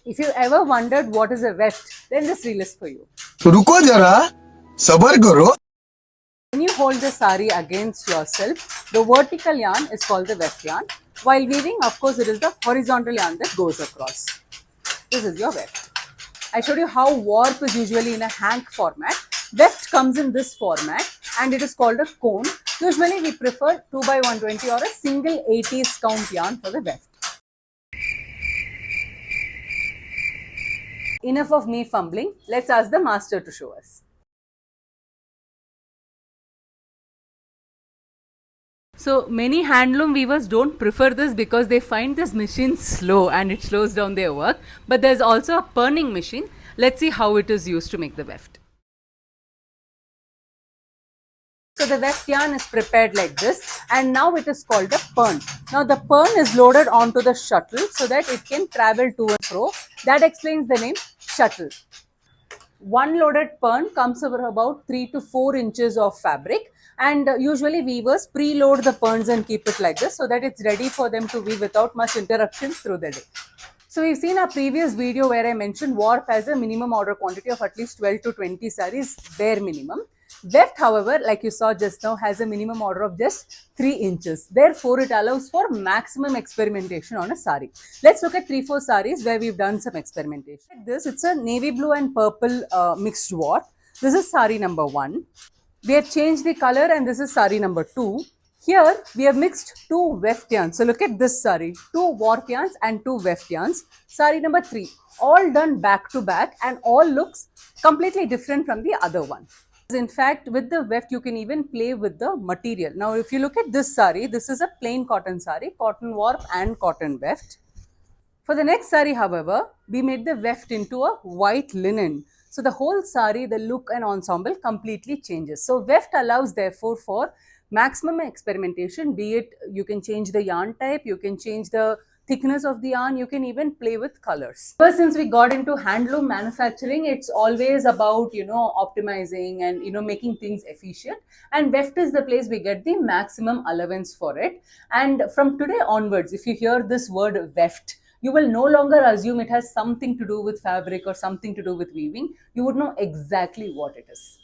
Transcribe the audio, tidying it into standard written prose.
If you ever wondered what is a weft, then this reel is for you. रुको जरा सबर करो. When you hold the sari against yourself, the vertical yarn is called the weft yarn. While weaving, of course, it is the horizontal yarn that goes across. This is your weft. I showed you how warp is usually in a hank format. Weft comes in this format and it is called a cone. Usually we prefer 2x120 or a single 80s count yarn for the weft. Enough of me fumbling. Let's ask the master to show us. So many handloom weavers don't prefer this because they find this machine slow and it slows down their work. But there's also a perning machine. Let's see how it is used to make the weft. So the weft yarn is prepared like this and now it is called a pern. Now the pern is loaded onto the shuttle so that it can travel to and fro. That explains the name shuttle. One loaded pern comes over about 3 to 4 inches of fabric, and usually weavers preload the perns and keep it like this so that it's ready for them to weave without much interruptions through the day. So we've seen a previous video where I mentioned warp has a minimum order quantity of at least 12 to 20 saris, bare minimum. Weft, however, like you saw just now, has a minimum order of just 3 inches. Therefore, it allows for maximum experimentation on a sari. Let's look at 3-4 saris where we've done some experimentation. Like this, it's a navy blue and purple mixed warp. This is sari number 1. We have changed the color and this is sari number 2. Here, we have mixed 2 weft yarns. So look at this sari, 2 warp yarns and 2 weft yarns. Sari number 3, all done back to back and all looks completely different from the other one. In fact, with the weft, you can even play with the material. Now, if you look at this sari, this is a plain cotton sari, cotton warp and cotton weft. For the next sari, however, we made the weft into a white linen. So the whole sari, the look and ensemble completely changes. So weft allows therefore for maximum experimentation, be it you can change the yarn type, you can change the thickness of the yarn, you can even play with colors. But since we got into handloom manufacturing, it's always about, optimizing and, making things efficient. And weft is the place we get the maximum allowance for it. And from today onwards, if you hear this word weft, you will no longer assume it has something to do with fabric or something to do with weaving. You would know exactly what it is.